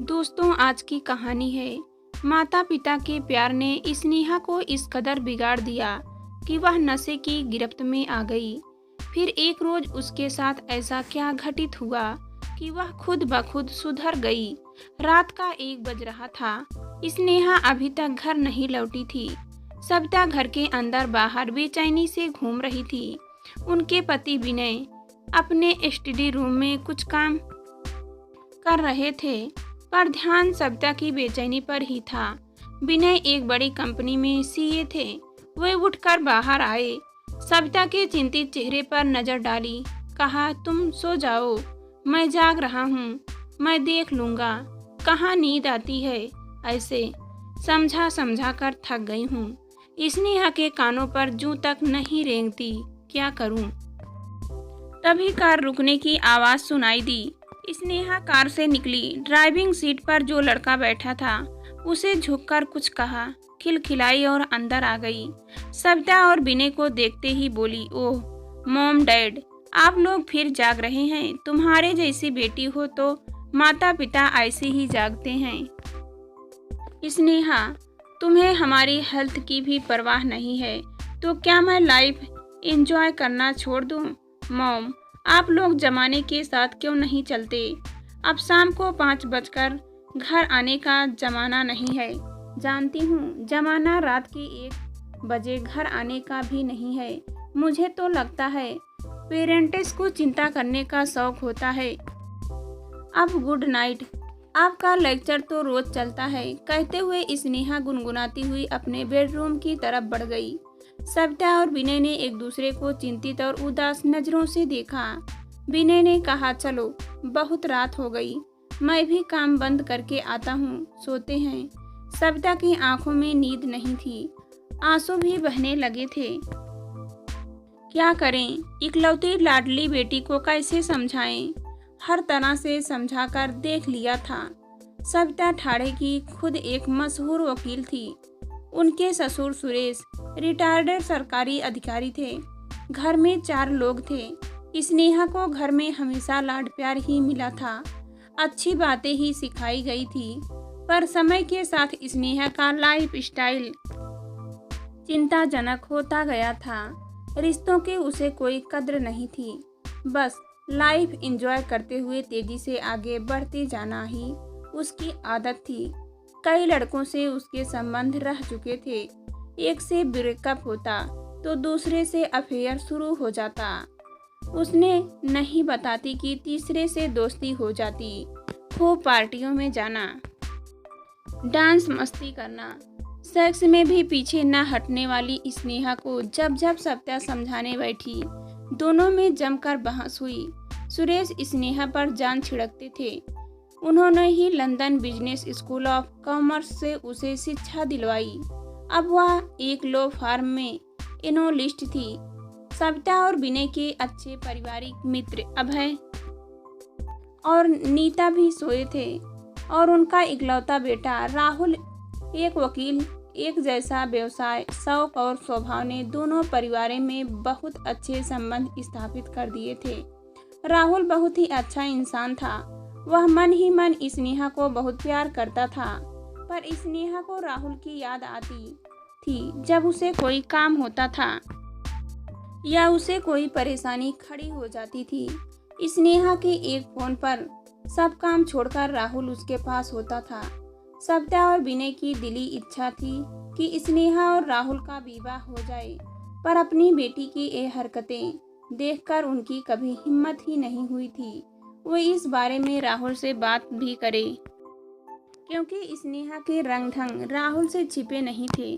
दोस्तों, आज की कहानी है माता पिता के प्यार ने स्नेहा को इस कदर बिगाड़ दिया कि वह नशे की गिरफ्त में आ गई। फिर एक रोज उसके साथ ऐसा क्या घटित हुआ कि वह खुद ब खुद सुधर गई। रात का 1 बज रहा था। स्नेहा अभी तक घर नहीं लौटी थी। सविता घर के अंदर बाहर बेचैनी से घूम रही थी। उनके पति विनय अपने स्टडी रूम में कुछ काम कर रहे थे, पर ध्यान सविता की बेचैनी पर ही था। विनय एक बड़ी कंपनी में सीए थे। वे उठकर बाहर आए, सविता के चिंतित चेहरे पर नजर डाली। कहा, तुम सो जाओ, मैं जाग रहा हूँ, मैं देख लूँगा। कहाँ नींद आती है ऐसे, समझा समझा कर थक गई हूँ। स्नेहा के कानों पर जूं तक नहीं रेंगती, क्या करूँ। तभी कार रुकने की आवाज़ सुनाई दी। स्नेहा कार से निकली। ड्राइविंग सीट पर जो लड़का बैठा था उसे झुककर कुछ कहा, खिलखिलाई और अंदर आ गई। सविता और विनय को देखते ही बोली, ओह मॉम डैड, आप लोग फिर जाग रहे हैं। तुम्हारे जैसी बेटी हो तो माता पिता ऐसे ही जागते हैं। स्नेहा, तुम्हें हमारी हेल्थ की भी परवाह नहीं है तो क्या मैं लाइफ एंजॉय करना छोड़ दूं? मॉम, आप लोग जमाने के साथ क्यों नहीं चलते? अब शाम को 5 बजकर घर आने का जमाना नहीं है। जानती हूँ, जमाना रात के 1 बजे घर आने का भी नहीं है। मुझे तो लगता है पेरेंट्स को चिंता करने का शौक होता है। अब गुड नाइट, आपका लेक्चर तो रोज चलता है। कहते हुए स्नेहा गुनगुनाती हुई अपने बेडरूम की तरफ बढ़ गई। सविता और विनय ने एक दूसरे को चिंतित और उदास नजरों से देखा। विनय ने कहा, चलो बहुत रात हो गई, मैं भी काम बंद करके आता हूँ, सोते हैं। सविता की आंखों में नींद नहीं थी, आंसू भी बहने लगे थे। क्या करें, इकलौती लाडली बेटी को कैसे समझाएं? हर तरह से समझाकर देख लिया था। सविता ठाणे की खुद एक मशहूर वकील थी। उनके ससुर सुरेश रिटायर्ड सरकारी अधिकारी थे। घर में 4 लोग थे। स्नेहा को घर में हमेशा लाड प्यार ही मिला था, अच्छी बातें ही सिखाई गई थी। पर समय के साथ स्नेहा का लाइफ स्टाइल चिंताजनक होता गया था। रिश्तों की उसे कोई कद्र नहीं थी। बस लाइफ एंजॉय करते हुए तेजी से आगे बढ़ते जाना ही उसकी आदत थी। कई लड़कों से उसके संबंध रह चुके थे। एक से ब्रेकअप होता तो दूसरे से अफेयर शुरू हो जाता। उसने नहीं बताती कि तीसरे से दोस्ती हो जाती। खूब पार्टियों में जाना, डांस मस्ती करना, सेक्स में भी पीछे न हटने वाली स्नेहा को जब जब सविता समझाने बैठी, दोनों में जमकर बहस हुई। सुरेश स्नेहा पर जान छिड़कते थे। उन्होंने ही London business school of commerce से उसे शिक्षा दिलवाई। अब वह एक लो फार्म में एनालिस्ट थी। सविता और विनय के अच्छे पारिवारिक मित्र अभय और नीता भी सोए थे और उनका इकलौता बेटा राहुल, एक वकील। एक जैसा व्यवसाय, शौक और स्वभाव ने दोनों परिवारों में बहुत अच्छे संबंध स्थापित कर दिए थे। राहुल बहुत ही अच्छा इंसान था। वह मन ही मन स्नेहा को बहुत प्यार करता था, पर स्नेहा को राहुल की याद आती थी जब उसे कोई काम होता था या उसे कोई परेशानी खड़ी हो जाती थी। स्नेहा के एक फोन पर सब काम छोड़कर राहुल उसके पास होता था। सविता और विनय की दिली इच्छा थी कि स्नेहा और राहुल का विवाह हो जाए, पर अपनी बेटी की ये हरकतें देखकर उनकी कभी हिम्मत ही नहीं हुई थी वो इस बारे में राहुल से बात भी करे, क्योंकि स्नेहा के रंग ढंग राहुल से छिपे नहीं थे।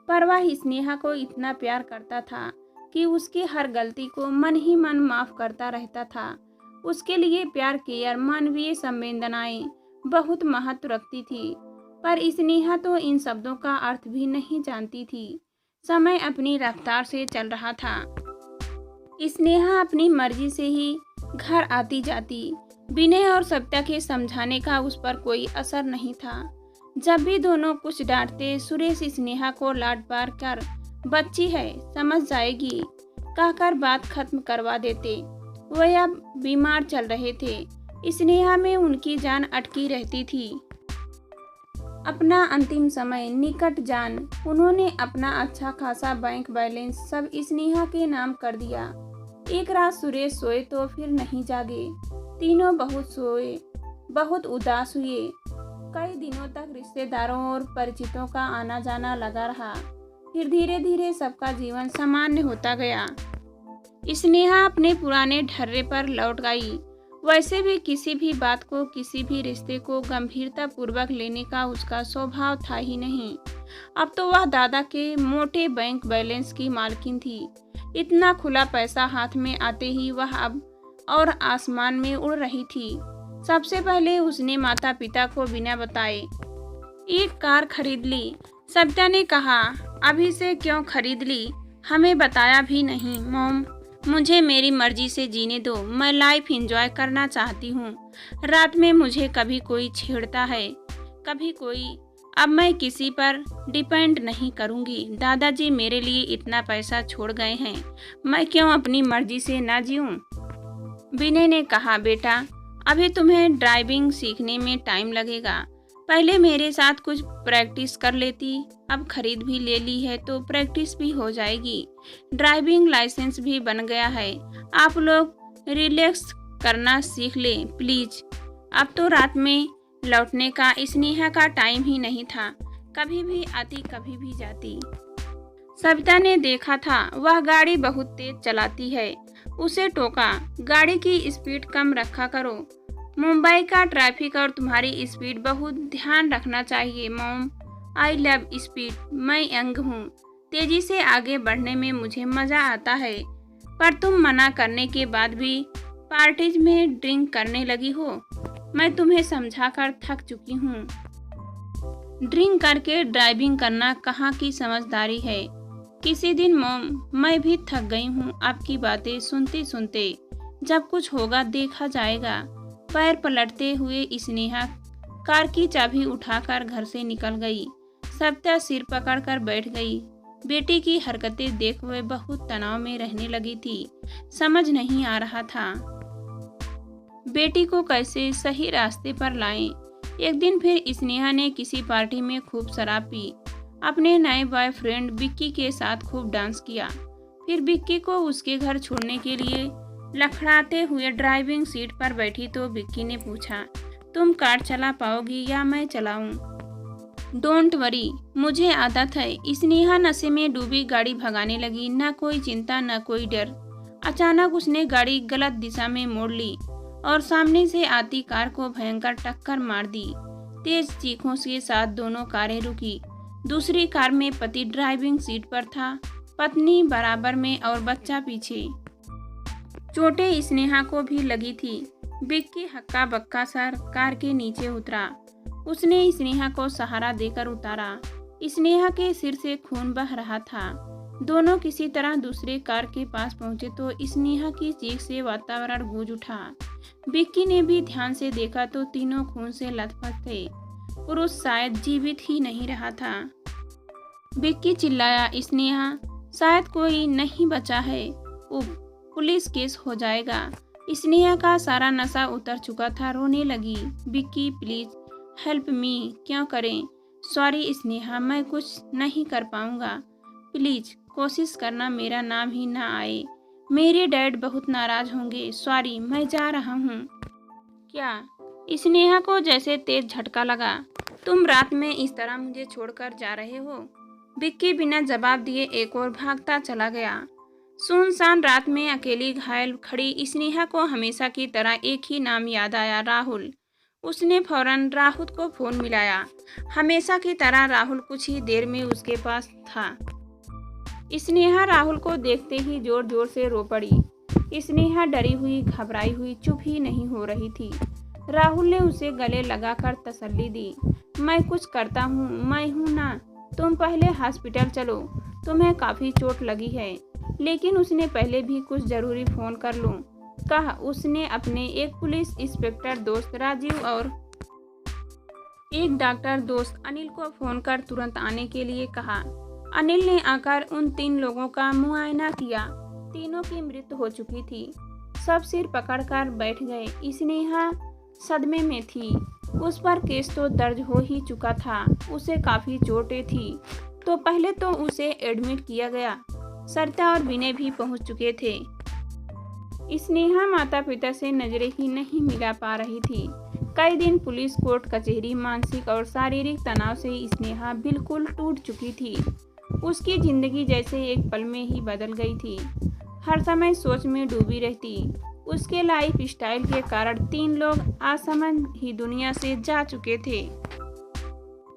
पर वह स्नेहा को इतना प्यार करता था कि उसकी हर गलती को मन ही मन माफ करता रहता था। उसके लिए प्यार, केयर, मानवीय संवेदनाएं बहुत महत्व रखती थी। पर स्नेहा तो इन शब्दों का अर्थ भी नहीं जानती थी। समय अपनी रफ्तार से चल रहा था। स्नेहा अपनी मर्जी से ही घर आती जाती। विनय और सविता के समझाने का उस पर कोई असर नहीं था। जब भी दोनों कुछ डांटते, सुरेश स्नेहा को लाड प्यार कर बच्ची है, समझ जाएगी कहकर बात खत्म करवा देते। वह अब बीमार चल रहे थे। स्नेहा में उनकी जान अटकी रहती थी। अपना अंतिम समय निकट जान उन्होंने अपना अच्छा खासा बैंक बैलेंस सब स्नेहा के नाम कर दिया। एक रात सुरेश सोए तो फिर नहीं जागे। तीनों बहुत सोए, बहुत उदास हुए। कई दिनों तक रिश्तेदारों और परिचितों का आना जाना लगा रहा। फिर धीरे धीरे सबका जीवन सामान्य होता गया। स्नेहा अपने पुराने ढर्रे पर लौट गई। वैसे भी किसी भी बात को, किसी भी रिश्ते को गंभीरता पूर्वक लेने का उसका स्वभाव था ही नहीं। अब तो वह दादा के मोटे बैंक बैलेंस की मालकिन थी। इतना खुला पैसा हाथ में आते ही वह अब और आसमान में उड़ रही थी। सबसे पहले उसने माता पिता को बिना बताए एक कार खरीद ली। सविता ने कहा, अभी से क्यों खरीद ली, हमें बताया भी नहीं। मॉम, मुझे मेरी मर्जी से जीने दो, मैं लाइफ एंजॉय करना चाहती हूँ। रात में मुझे कभी कोई छेड़ता है, कभी कोई। अब मैं किसी पर डिपेंड नहीं करूँगी। दादाजी मेरे लिए इतना पैसा छोड़ गए हैं, मैं क्यों अपनी मर्जी से ना जीऊँ। विनय ने कहा, बेटा अभी तुम्हें ड्राइविंग सीखने में टाइम लगेगा, पहले मेरे साथ कुछ प्रैक्टिस कर लेती। अब खरीद भी ले ली है तो प्रैक्टिस भी हो जाएगी। ड्राइविंग लाइसेंस भी बन गया है। आप लोग रिलैक्स करना सीख ले प्लीज। अब तो रात में लौटने का स्नेहा का टाइम ही नहीं था। कभी भी आती, कभी भी जाती। सविता ने देखा था वह गाड़ी बहुत तेज चलाती है। उसे टोका, गाड़ी की स्पीड कम रखा करो। मुंबई का ट्रैफिक और तुम्हारी स्पीड बहुत ध्यान रखना चाहिए। Mom, I love speed. मैं यंग हूँ, तेजी से आगे बढ़ने में मुझे मज़ा आता है। पर तुम मना करने के बाद भी पार्टीज में ड्रिंक करने लगी हो। मैं तुम्हें समझाकर थक चुकी हूँ। ड्रिंक करके ड्राइविंग करना कहाँ की समझदारी है। किसी दिन मॉम, मैं भी थक गई हूँ आपकी बातें सुनते सुनते। जब कुछ होगा देखा जाएगा। पैर पलटते हुए स्नेहा कार की चाबी उठाकर घर से निकल गई। सविता सिर पकड़कर बैठ गई। बेटी की हरकतें देख वह बहुत तनाव में रहने लगी थी। समझ नहीं आ रहा था बेटी को कैसे सही रास्ते पर लाएं। एक दिन फिर स्नेहा ने किसी पार्टी में खूब शराब पी। अपने नए बॉयफ्रेंड विक्की के साथ खूब डांस किया। फिर विक्की को उसके घर छोड़ने के लिए लखड़ाते हुए ड्राइविंग सीट पर बैठी तो विक्की ने पूछा, तुम कार चला पाओगी या मैं चलाऊं? डोंट वरी, मुझे आदत है। स्नेहा नशे में डूबी गाड़ी भगाने लगी। न कोई चिंता, न कोई डर। अचानक उसने गाड़ी गलत दिशा में मोड़ ली और सामने से आती कार को भयंकर टक्कर मार दी। तेज चीखों के साथ दोनों कारें रुकी। दूसरी कार में पति ड्राइविंग सीट पर था, पत्नी बराबर में और बच्चा पीछे। चोटें स्नेहा को भी लगी थी। विक्की हक्का बक्का सर कार के नीचे उतरा। उसने स्नेहा को सहारा देकर उतारा। स्नेहा के सिर से खून बह रहा था। दोनों किसी तरह दूसरे कार के पास पहुंचे तो स्नेहा की चीख से वातावरण गूंज उठा। विक्की ने भी ध्यान से देखा तो तीनों खून से लथपथ थे। पुरुष शायद जीवित ही नहीं रहा था। विक्की चिल्लाया, स्नेहा, शायद कोई नहीं बचा है। पुलिस केस हो जाएगा। स्नेहा का सारा नशा उतर चुका था, रोने लगी। Vicky, please help me. क्यों करें? सॉरी स्नेहा, मैं कुछ नहीं कर पाऊंगा। प्लीज कोशिश करना मेरा नाम ही ना आए। मेरे डैड बहुत नाराज होंगे। सॉरी, मैं जा रहा हूँ। क्या? स्नेहा को जैसे तेज झटका लगा। तुम रात में इस तरह मुझे छोड़कर जा रहे हो? विक्की बिना जवाब दिए एक और भागता चला गया। सुनसान रात में अकेली घायल खड़ी स्नेहा को हमेशा की तरह एक ही नाम याद आया, राहुल। उसने फौरन राहुल को फोन मिलाया। हमेशा की तरह राहुल कुछ ही देर में उसके पास था। स्नेहा राहुल को देखते ही जोर जोर से रो पड़ी। स्नेहा डरी हुई, घबराई हुई चुप ही नहीं हो रही थी। राहुल ने उसे गले लगाकर तसल्ली दी। मैं कुछ करता हूँ, मैं हूँ ना। तुम पहले हॉस्पिटल चलो, तुम्हें काफ़ी चोट लगी है। लेकिन उसने पहले भी कुछ ज़रूरी फ़ोन कर लूँ कहा। उसने अपने एक पुलिस इंस्पेक्टर दोस्त राजीव और एक डॉक्टर दोस्त अनिल को फ़ोन कर तुरंत आने के लिए कहा। अनिल ने आकर उन 3 लोगों का मुआयना किया। तीनों की मृत्यु हो चुकी थी। सब सिर पकड़कर बैठ गए। स्नेहा सदमे में थी। उस पर केस तो दर्ज हो ही चुका था, उसे काफ़ी चोटें थी, तो पहले तो उसे एडमिट किया गया। सरिता और विनय भी पहुंच चुके थे। स्नेहा माता पिता से नजरें ही नहीं मिला पा रही थी। कई दिन पुलिस, कोर्ट कचहरी, मानसिक और शारीरिक तनाव से स्नेहा बिल्कुल टूट चुकी थी। उसकी जिंदगी जैसे एक पल में ही बदल गई थी। हर समय सोच में डूबी रहती। उसके लाइफ स्टाइल के कारण 3 लोग असमंद ही दुनिया से जा चुके थे।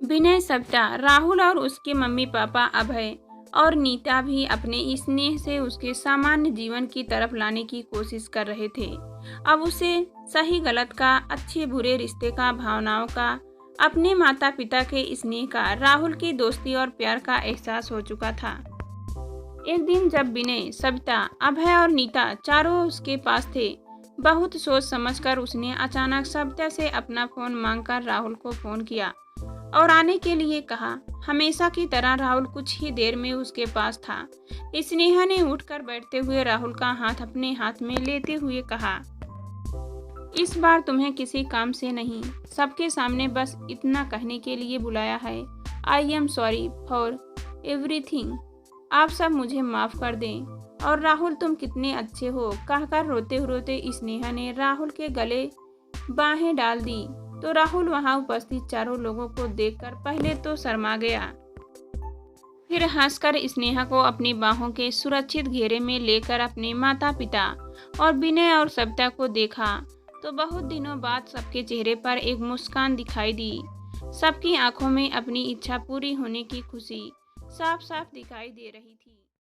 विनय, सविता, राहुल और उसके मम्मी पापा अभय और नीता भी अपने स्नेह से उसके सामान्य जीवन की तरफ लाने की कोशिश कर रहे थे। अब उसे सही गलत का, अच्छे बुरे रिश्ते का, भावनाओं का, अपने माता पिता के स्नेह का, राहुल की दोस्ती और प्यार का एहसास हो चुका था। एक दिन जब विनय, सविता, अभय और नीता चारों उसके पास थे, बहुत सोच समझकर उसने अचानक सविता से अपना फोन मांगकर राहुल को फोन किया और आने के लिए कहा। हमेशा की तरह राहुल कुछ ही देर में उसके पास था। स्नेहा ने उठकर बैठते हुए राहुल का हाथ अपने हाथ में लेते हुए कहा, इस बार तुम्हें किसी काम से नहीं, सबके सामने बस इतना कहने के लिए बुलाया है। I am sorry for everything. आप सब मुझे माफ कर दें। और राहुल तुम कितने अच्छे हो, कहकर रोते रोते स्नेहा ने राहुल के गले बाहें डाल दी। तो राहुल वहां उपस्थित चारों लोगों को देखकर पहले तो शर्मा गया, फिर हंसकर स्नेहा को अपनी बाहों के सुरक्षित घेरे में लेकर अपने माता पिता और विनय और सविता को देखा तो बहुत दिनों बाद सबके चेहरे पर एक मुस्कान दिखाई दी। सबकी आंखों में अपनी इच्छा पूरी होने की खुशी साफ साफ दिखाई दे रही थी।